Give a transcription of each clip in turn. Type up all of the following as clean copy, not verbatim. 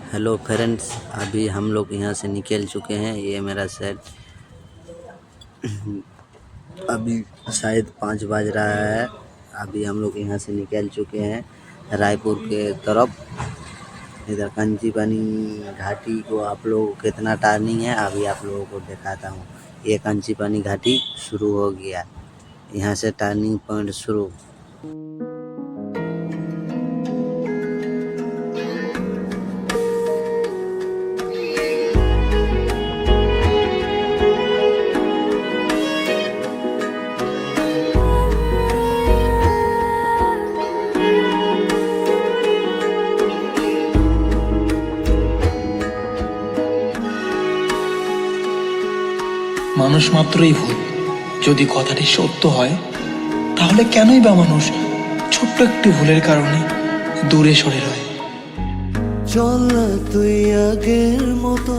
Hello friends, अभी हम लोग यहाँ से निकल चुके हैं। ये मेरा सेट अभी शायद 5 बज रहा है। अभी हम लोग यहाँ से निकल चुके हैं रायपुर के तरफ। इधर कंचीपानी घाटी को आप लोगों को कितना टर्निंग है अभी आप लोगों को दिखाता हूँ। ये कंचीपानी घाटी शुरू हो गया, यहाँ से टर्निंग पॉइंट शुरू। মানুষ মাত্রই ভুল। যদি কথাটি সত্য হয় তাহলে কেনই বা মানুষ ছোট্ট একটি ভুলের কারণে দূরে সরে রয়। চল না তুই আগের মতো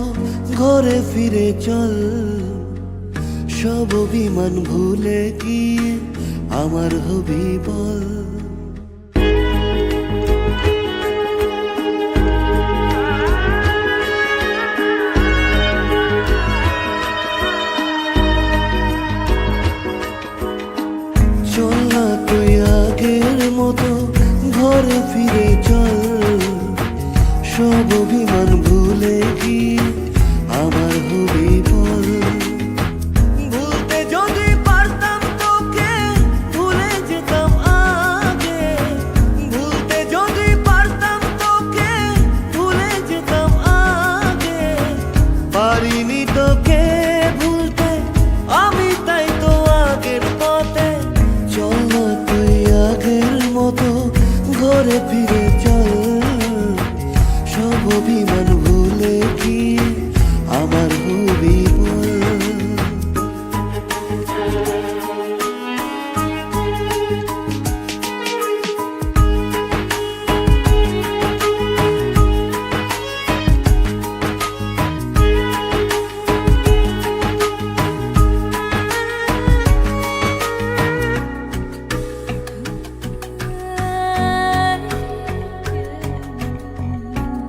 ঘরে ফিরে চল, সব অভিমান ভুলে গিয়ে আমার হবি বল। চল না তুই আগের মতো ঘরে ফিরে চল, সব অভিমান ভুলে গিয়ে আমার হবি বল। ভুলতে যদি পারতাম তোকে ভুলে যেতাম আগে, ভুলতে যদি পারতাম তোকে ভুলে যেতাম আগে। পারিনি তোকে ভুলতে আমি, তাই তো আগের পথে। চল না তুই আগের মতো ঘরে ফিরে চল, সব অভিমান ভুলে গিয়ে আমার হবি বল।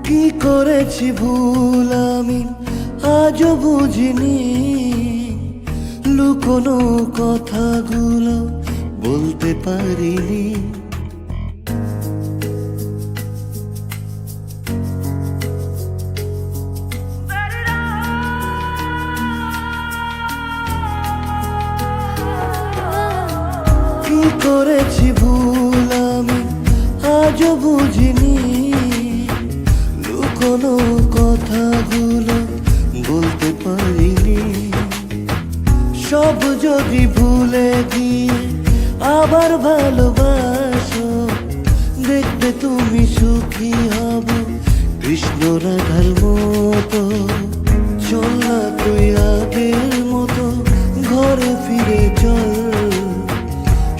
কি করেছি ভুল আমি আজও বুঝিনি, লুকোনো কথাগুলো বলতে পারিনি। কি করেছি ভুল আমি আজও বুঝিনি, কোনো কথাগুলো বলতে পারিনি। সব যদি ভুলে গিয়ে আবার ভালোবাসো, দেখবে তুমি সুখী হব কৃষ্ণ রাধার মতো। চল না তুই আগের মতো ঘরে ফিরে চল,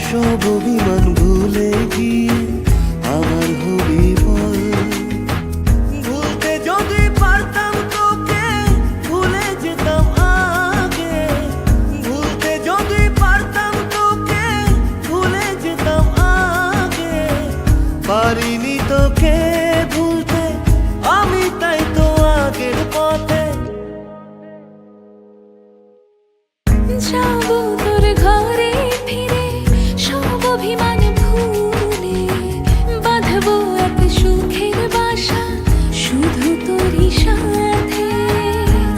সব অভিমান ভুলে গিয়ে আমার হবি বল। পারিনি তোকে ভুলতে আমি, তাই তো আগের পথে। যাবো তোর ঘরে ফিরে, সব অভিমান ভুলে বাঁধবো এক সুখের বাসা শুধু তোরই সাথে।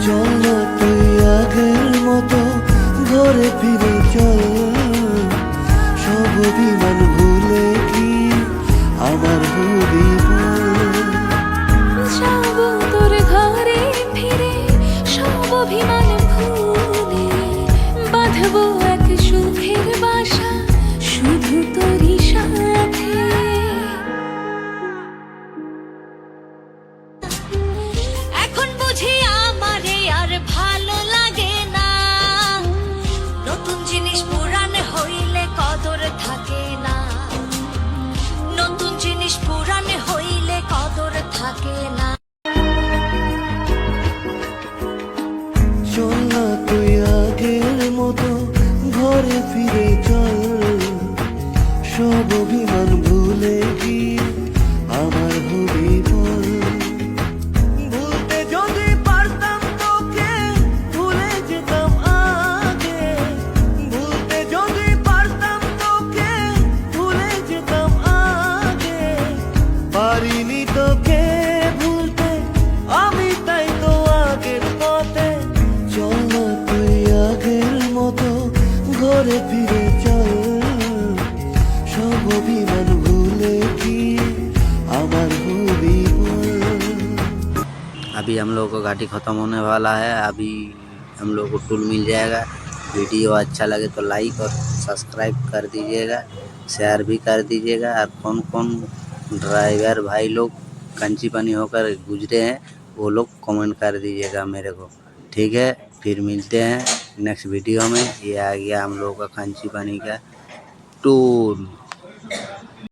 চল না তুই আগের মতো ঘরে ফিরে চল, সব অভিমান ভুলে গিয়ে আমার হবি বল। যাবো তোর ঘরে ফিরে, সব অভিমান ভুলে বাঁধবো এক সুখের বাসা শুধু তোরই সাথে। পারিনি তোকে ভুলতে আমি, তাই তো আগের পথে চলো তুই আগের মতো ঘরে ফিরে চল। সব অভিমান ভুলে গিয়ে আমার হবি বল। अभी हम लोग का घाटी ख़त्म होने वाला है। अभी हम लोग को टूल मिल जाएगा। वीडियो अच्छा लगे तो लाइक और सब्सक्राइब कर दीजिएगा, शेयर भी कर दीजिएगा। और कौन कौन ड्राइवर भाई लोग कंची पानी होकर गुजरे हैं वो लोग कमेंट कर दीजिएगा मेरे को। ठीक है, फिर मिलते हैं नेक्स्ट वीडियो में। ये आ गया हम लोग का कंची पानी का टूल।